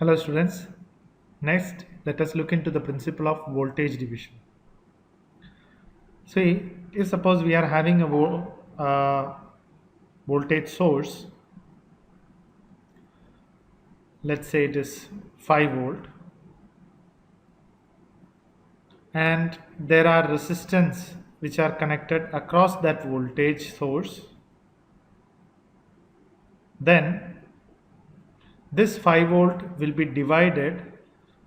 Hello students. Next, let us look into the principle of voltage division. See, if suppose we are having a voltage source, let's say it is 5 volt, and there are resistance which are connected across that voltage source, then this 5 volt will be divided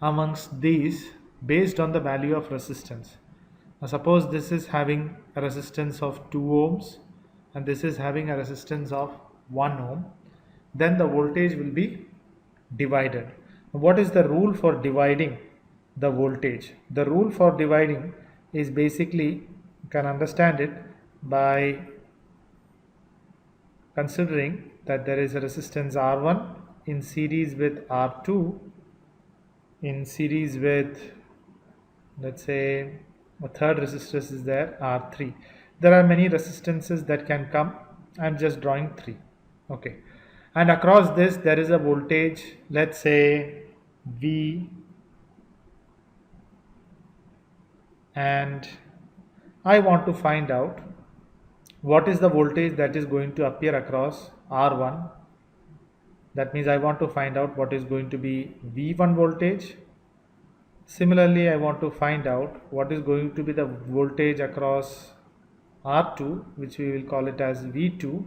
amongst these based on the value of resistance. Now suppose this is having a resistance of 2 ohms and this is having a resistance of 1 ohm, then the voltage will be divided. What is the rule for dividing the voltage? The rule for dividing is basically, you can understand it by considering that there is a resistance R1 in series with R2 in series with, let's say, a third resistance is there, R3. There are many resistances that can come. I'm just drawing 3. Okay. And across this there is a voltage, let's say V, and I want to find out what is the voltage that is going to appear across R1. That means I want to find out what is going to be V1 voltage. Similarly, I want to find out what is going to be the voltage across R2, which we will call it as V2,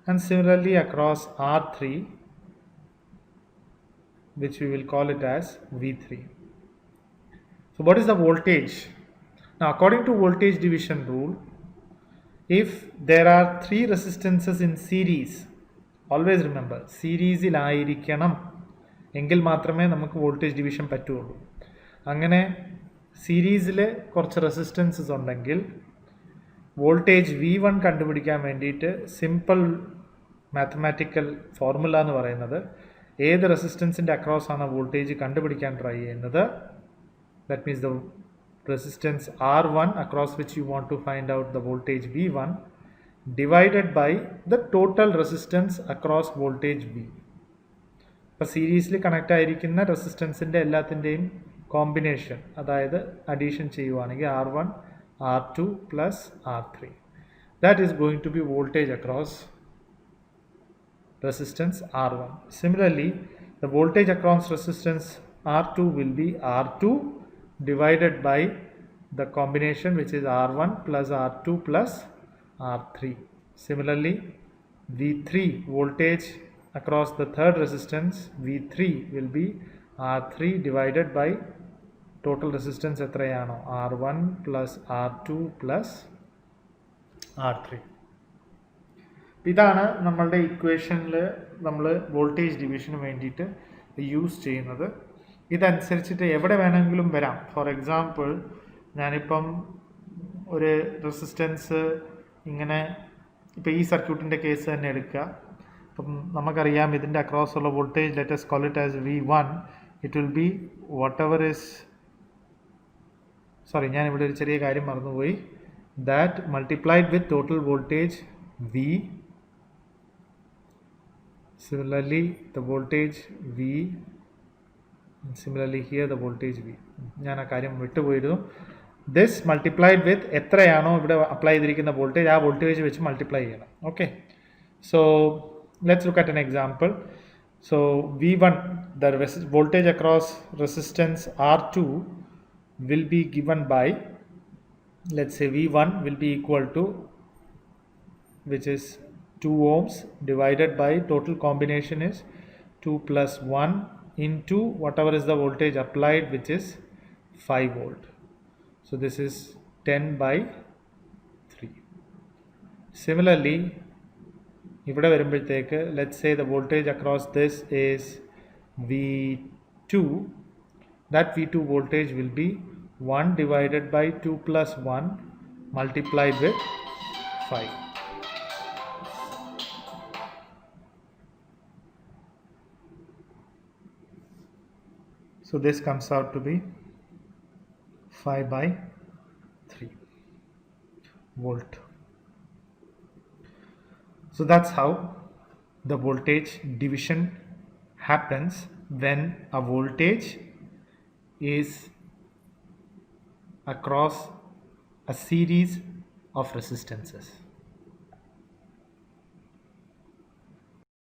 and similarly across R3, which we will call it as V3. So what is the voltage? Now according to voltage division rule, if there are 3 resistances in series, always remember സീരീസിൽ ആയിരിക്കണം എങ്കിൽ മാത്രമേ നമുക്ക് voltage division പറ്റുള്ളൂ. അങ്ങനെ സീരീസിൽ കുറച്ച് resistances ഉണ്ടെങ്കിൽ വോൾട്ടേജ് V1 കണ്ടുപിടിക്കാൻ വേണ്ടിയിട്ട് സിമ്പിൾ മാത്തമാറ്റിക്കൽ ഫോർമുല എന്ന് പറയുന്നത് ഏത് റെസിസ്റ്റൻസിൻ്റെ അക്രോസ് ആണ് വോൾട്ടേജ് കണ്ടുപിടിക്കാൻ ട്രൈ ചെയ്യുന്നത്, that means the resistance R1 across which you want to find out the voltage V1 divided by the total resistance across voltage V. ഇപ്പോൾ സീരീസിൽ കണക്ട് ആയിരിക്കുന്ന റെസിസ്റ്റൻസിൻ്റെ എല്ലാത്തിൻ്റെയും കോമ്പിനേഷൻ, അതായത് അഡീഷൻ ചെയ്യുവാണെങ്കിൽ R1 R2 plus R3, that is going to be voltage across resistance R1. Similarly, the voltage across resistance R2 will be R2 divided by the combination which is R1 plus R2 plus R3. Similarly, V3 voltage across the third resistance V3 will be R3 divided by total resistance എത്രയാണോ R1 plus R2 plus R3. ഇതാണ് നമ്മളുടെ ഇക്വേഷനിൽ നമ്മൾ voltage ഡിവിഷന് വേണ്ടിയിട്ട് use ചെയ്യുന്നത്. ഇതനുസരിച്ചിട്ട് എവിടെ വേണമെങ്കിലും വരാം. ഫോർ എക്സാമ്പിൾ, ഞാനിപ്പം ഒരു റെസിസ്റ്റൻസ് ഇങ്ങനെ, ഇപ്പോൾ ഈ സർക്യൂട്ടിൻ്റെ കേസ് തന്നെ എടുക്കുക. അപ്പം നമുക്കറിയാം ഇതിൻ്റെ അക്രോസ് ഉള്ള voltage, let us call it as V1. It will be whatever is, sorry ഞാനിവിടെ ഒരു ചെറിയ കാര്യം മറന്നുപോയി, that multiplied with total voltage V. Similarly, the voltage V, and similarly here the voltage V. ഞാൻ ആ കാര്യം വിട്ടുപോയിരുന്നു. ദിസ് മൾട്ടിപ്ലൈഡ് വിത്ത് എത്രയാണോ ഇവിടെ അപ്ലൈ ചെയ്തിരിക്കുന്ന വോൾട്ടേജ്, ആ വോൾട്ടേജ് വെച്ച് മൾട്ടിപ്ലൈ ചെയ്യണം. Okay, so let's look at an example. So V1, the voltage across resistance R2 will be given by, let's say V1 will be equal to, which is 2 ohms divided by total combination is 2 plus 1 into whatever is the voltage applied, which is 5 volt. So this is 10 by 3. Similarly, ഇവിടെ വരുമ്പോഴത്തേക്ക് let's say the voltage across this is V2. That V2 voltage will be 1 divided by 2 plus 1 multiplied with 5. So this comes out to be 5 by 3 volt. So that's how the voltage division happens when a voltage is across a series of resistances.